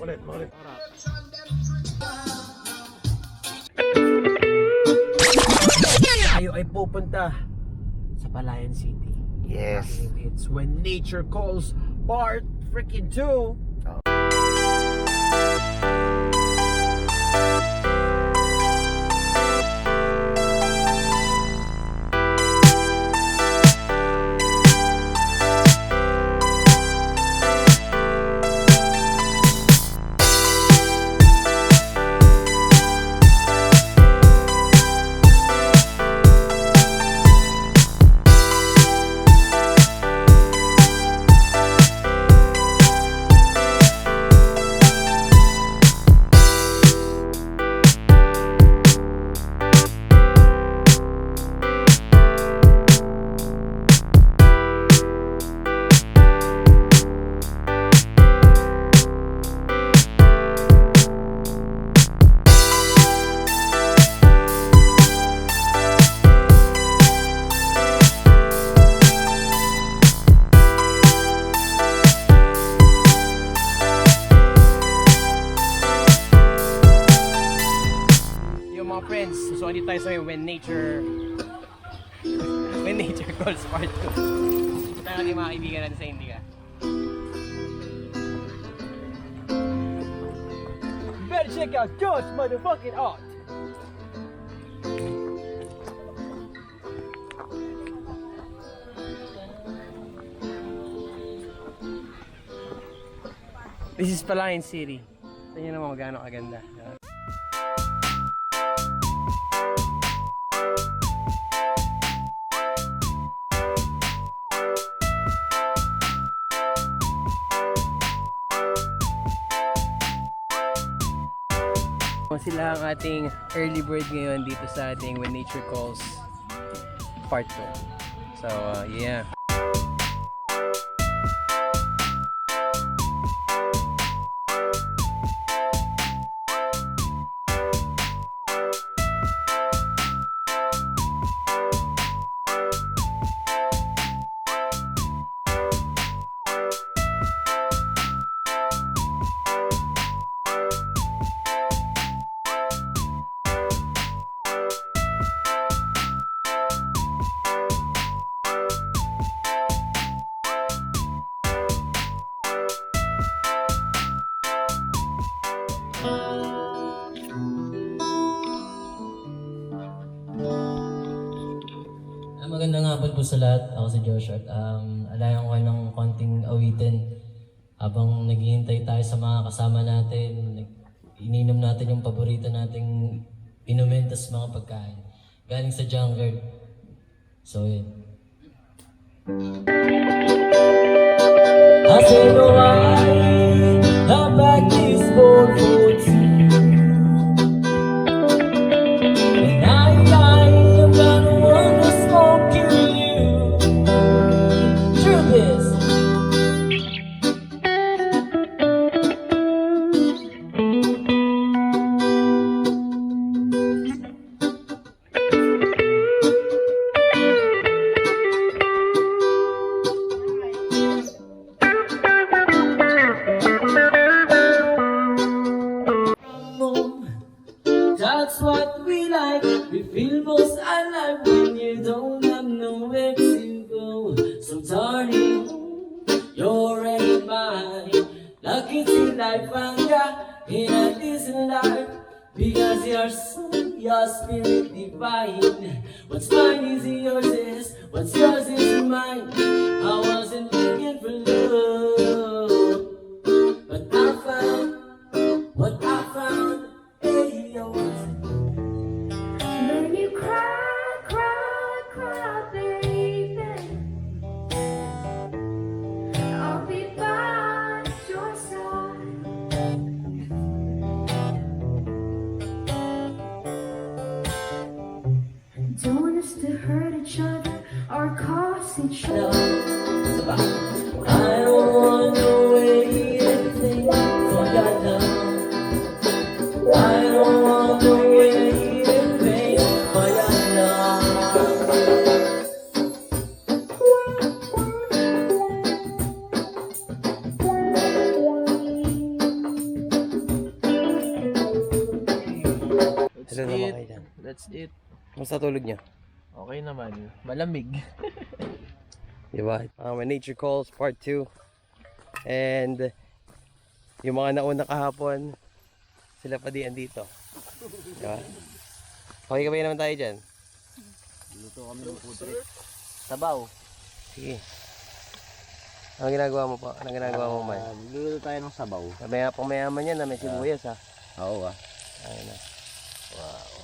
Ulit. Tayo ay pupunta sa Palayan City. Yes. It's When Nature Calls Part freaking 2. Friends, so andito tayo sa When Nature Calls Part 2. Ito natin yung mga kaibigan natin sa Indica. Better check out Josh motherfucking art. This is Palayan City. Tingnan naman kung gaano kaganda. Sila ang ating early bird ngayon dito sa ating When Nature Calls Part 2. So yeah. Magandang hapon po sa lahat. Ako si Josh at alayan ko kayo ng konting awitin habang naghihintay tayo sa mga kasama natin. Ininom natin yung paborito nating inumin tas mga pagkain. Galing sa junkyard. So yun. I say no, I'm back this board for two. That's what we like. We feel most alive when you don't have nowhere to go. So darling, you're already mine. Lucky till I found ya in a decent life. Because you're your spirit divine. What's mine is yours, what's yours is mine. I wasn't looking for love, but I found what I found. Hey, yo. When you cry, baby, I'll be by your side. Don't want us to hurt each other or cause each other. That's it. Basta tulog niya. Okay naman. Malamig. Diba? When Nature Calls Part 2. And yung mga nauna kahapon, sila pa diyan dito. Diba? Okay ka ba naman tayo dyan? Luto kami ng putre. Sabaw. Sige. Anong ginagawa mo pa? Anong ginagawa mo man? Luluto tayo ng sabaw. Maya pang mayaman yan na may sibuyas ha. Oo ah. Ayun na. Wow.